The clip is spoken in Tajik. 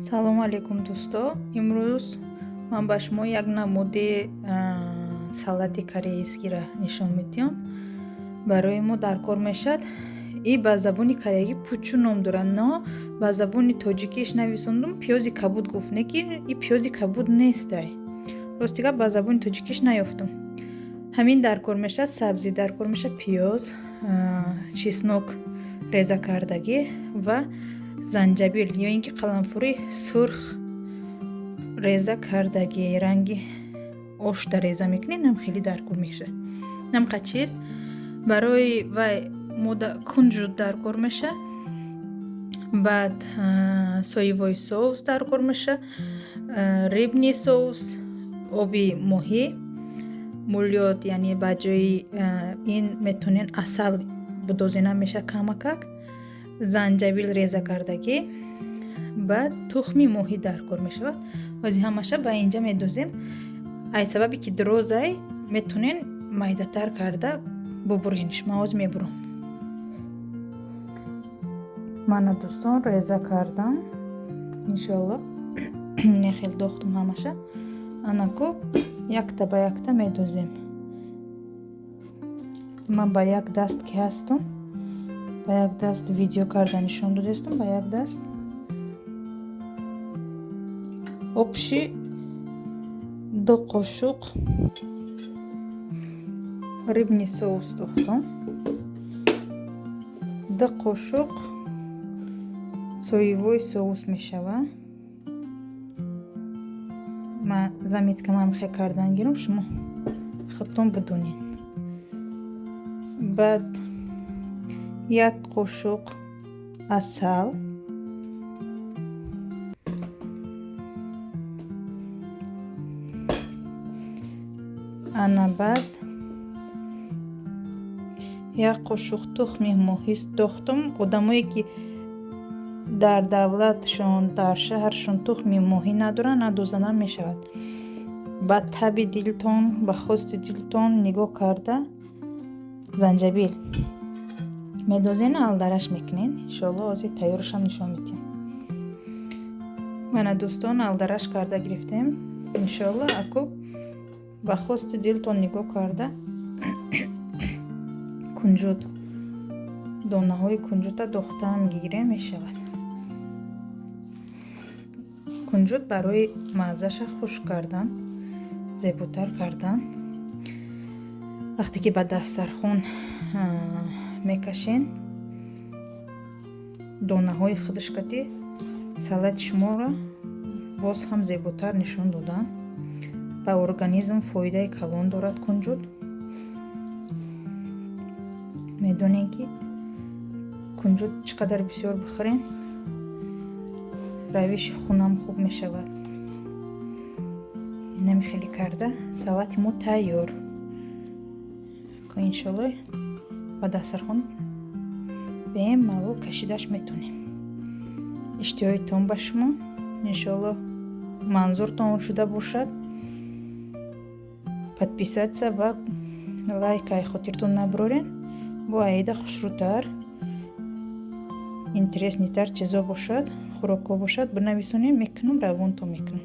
салому алейкум дӯсто. Имрӯз ман ба шумо як намуди салати корейскиро нишон медиҳам. Барои мо дар кор мешавад. И ба забони кореягӣ пучу ном дорад, но ба забони тоҷикиш нависондум пиёзи кабуд гуфт, лекин и пиёзи кабуд нестай. Ростига ба забони тоҷикиш наёфтам. Ҳамин дар кор мешавад, сабзи дар кор мешавад, пиёз, чеснок реза кардагӣ ва занҷабил ё ин ки қаламфури сурх реза кардагӣ, ранги ошда реза мекунем, нам хеле дар кор мешавад. Намқа чиз барои вай кунжут дар кор мешавад, баъд соевой соус дар кор мешавад, рибни соус, оби моҳӣ, мулёт, яъне ба ҷои ин метавонен асал будозена мешавад камакак, занҷабил реза кардагӣ, баъд тухми моҳӣ дар кор мешавад. Ози ҳамаша ба инҷа медозем. Ай сабаби ки дурозай метавонен майдатар карда бубурениш. Ман оз мебурам. Мана дӯстон реза кардам. Иншоалло нехел дохтум ҳамаша. Анаку якта ба якта медозем. Ман ба як даст ки ҳастум. Ба як даст видео карда нишон додестум, ба як даст обши 2 қошуқ рибни соус дохтам, 2 қошуқ соевой соус мешавад. ман заметка мамхе кардан гирам, шумо худтон бидонед. баъд 1 қошуқ асал, ана баъд 1 қошуқ тухми моҳӣ дохтам. одамое ки дар давлатшон, дар шаҳршон тухми моҳӣ надоранд, надозанам мешавад. ба таби дилтон, ба хости дилтон нигоҳ карда занҷабил медозен, алдараш мекунен. иншоалло ози тайёрашам нишон медиҳам. мана дӯстон алдараш карда гирифтем. иншоалло аку ба хости дилтон нигоҳ карда кунҷут, донаҳои кунҷута дохтам гирем мешавад. кунҷут барои маззаша хушк кардан, зеботар кардан. вақте ки ба дастархон мекашен, донаҳои худишкатӣ салати шуморо боз ҳам зеботар нишон доданд. ба организм фоидаи калон дорад кунҷут. медонем ки кунҷут чӣ қадар бисёр бихӯрем, равиши хунам хуб мешавад. нами хеле карда салати мо тайёр. иншоалло ба дастархон бемалол кашидаш метонем. иштиҳоитон ба шумо. иншоалло манзуртон шуда бошад. подписатсия ва лайкаи хотиртон набурорен. бо аида хушрӯтар, интереснитар чизо бошад, хӯрокҳо бошад, бинависонем, мекунам, равонтон мекунам.